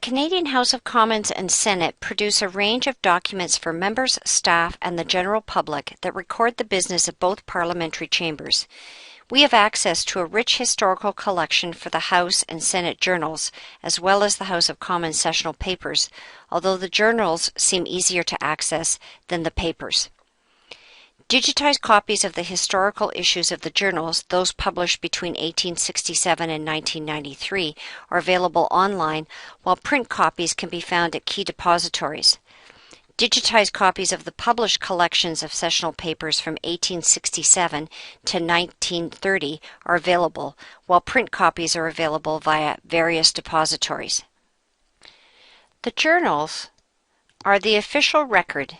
Canadian House of Commons and Senate produce a range of documents for members, staff, and the general public that record the business of both parliamentary chambers. We have access to a rich historical collection for the House and Senate journals, as well as the House of Commons sessional papers, although the journals seem easier to access than the papers. Digitized copies of the historical issues of the journals, those published between 1867 and 1993, are available online, while print copies can be found at key depositories. Digitized copies of the published collections of sessional papers from 1867 to 1930 are available, while print copies are available via various depositories. The journals are the official record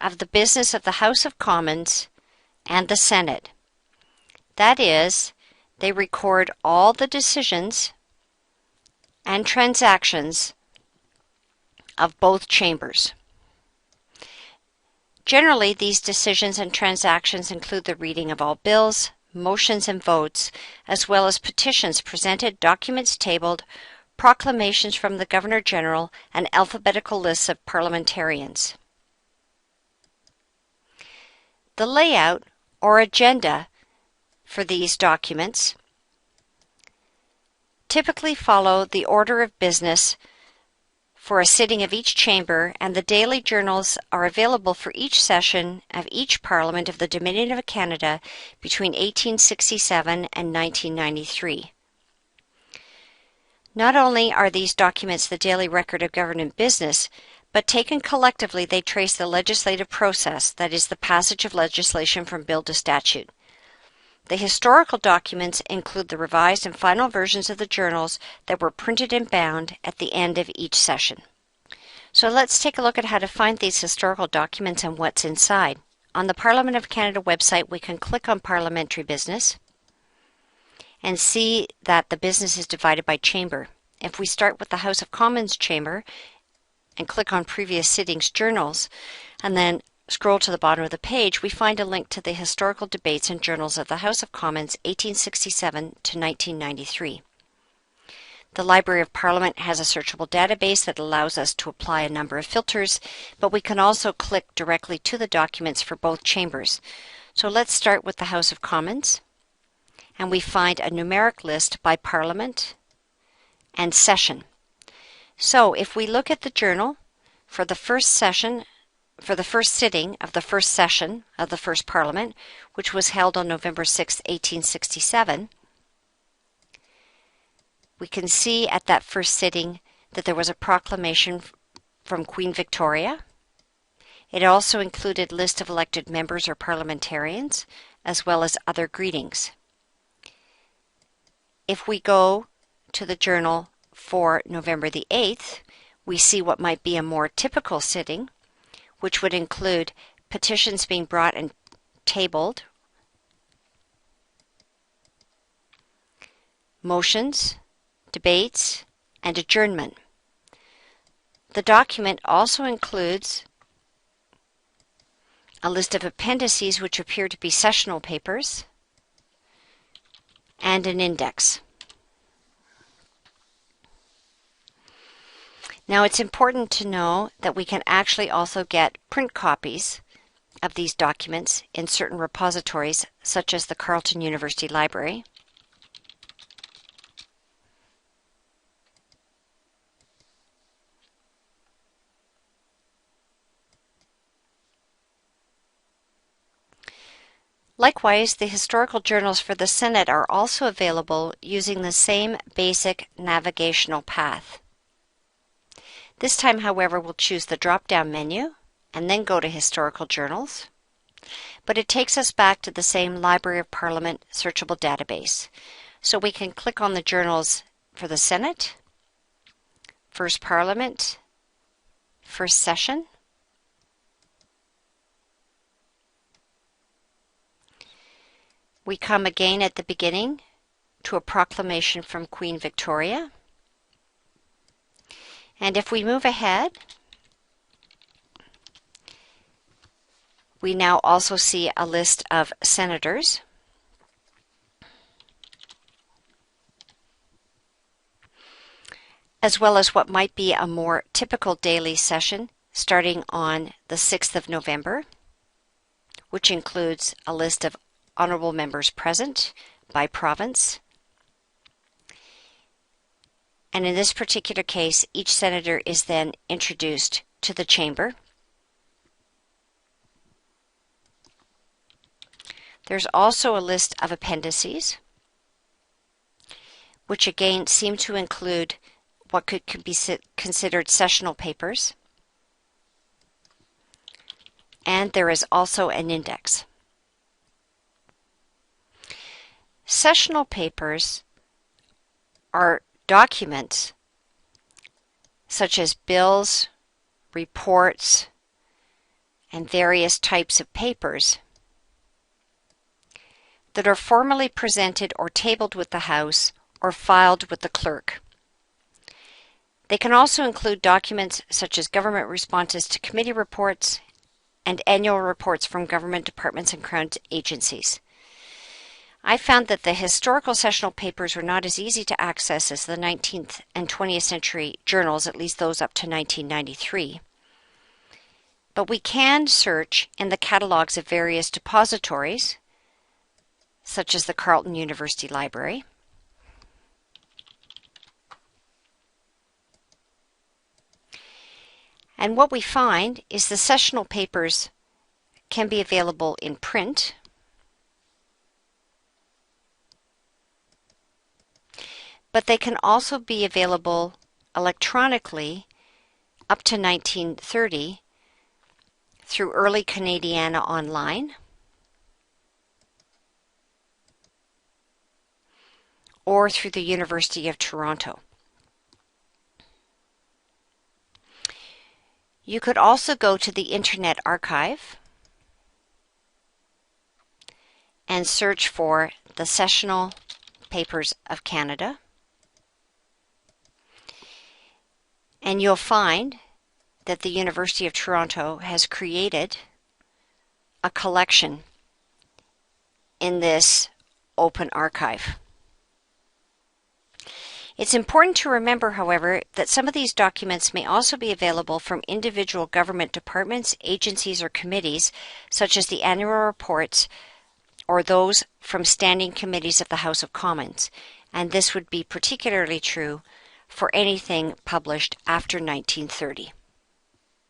of the business of the House of Commons and the Senate. That is, they record all the decisions and transactions of both chambers. Generally, these decisions and transactions include the reading of all bills, motions, and votes, as well as petitions presented, documents tabled, proclamations from the Governor-General, and alphabetical lists of parliamentarians. The layout or agenda for these documents typically follow the order of business for a sitting of each chamber, and the daily journals are available for each session of each Parliament of the Dominion of Canada between 1867 and 1993. Not only are these documents the daily record of government business, but taken collectively they trace the legislative process, that is, the passage of legislation from bill to statute. The historical documents include the revised and final versions of the journals that were printed and bound at the end of each session. So let's take a look at how to find these historical documents and what's inside. On the Parliament of Canada website, we can click on Parliamentary Business and see that the business is divided by chamber. If we start with the House of Commons chamber and click on Previous Sittings Journals, and then scroll to the bottom of the page, we find a link to the historical debates and journals of the House of Commons 1867 to 1993. The Library of Parliament has a searchable database that allows us to apply a number of filters, but we can also click directly to the documents for both chambers. So let's start with the House of Commons, and we find a numeric list by Parliament and session. So if we look at the journal for the first sitting of the first session of the first Parliament, which was held on November 6, 1867, we can see at that first sitting that there was a proclamation from Queen Victoria. It also included a list of elected members or parliamentarians, as well as other greetings. If we go to the journal for November the 8th, we see what might be a more typical sitting, which would include petitions being brought and tabled, motions, debates, and adjournment. The document also includes a list of appendices which appear to be sessional papers and an index. Now, it's important to know that we can actually also get print copies of these documents in certain repositories, such as the Carleton University Library. Likewise, the historical journals for the Senate are also available using the same basic navigational path. This time, however, we'll choose the drop-down menu and then go to Historical Journals, but it takes us back to the same Library of Parliament searchable database. So we can click on the journals for the Senate, First Parliament, First Session, we come again at the beginning to a proclamation from Queen Victoria. And if we move ahead, we now also see a list of senators. as well as what might be a more typical daily session starting on the 6th of November, which includes a list of honorable members present by province. And in this particular case, each senator is then introduced to the chamber. There's also a list of appendices, which again seem to include what could be considered sessional papers. And there is also an index. Sessional papers are documents such as bills, reports, and various types of papers that are formally presented or tabled with the House or filed with the clerk. They can also include documents such as government responses to committee reports and annual reports from government departments and Crown agencies. I found that the historical sessional papers were not as easy to access as the 19th and 20th century journals, at least those up to 1993. But we can search in the catalogues of various depositories, such as the Carleton University Library. And what we find is the sessional papers can be available in print, but they can also be available electronically up to 1930 through Early Canadiana Online or through the University of Toronto. You could also go to the Internet Archive and search for the Sessional Papers of Canada, and you'll find that the University of Toronto has created a collection in this open archive. It's important to remember, however, that some of these documents may also be available from individual government departments, agencies, or committees, such as the annual reports or those from standing committees of the House of Commons, and this would be particularly true for anything published after 1930.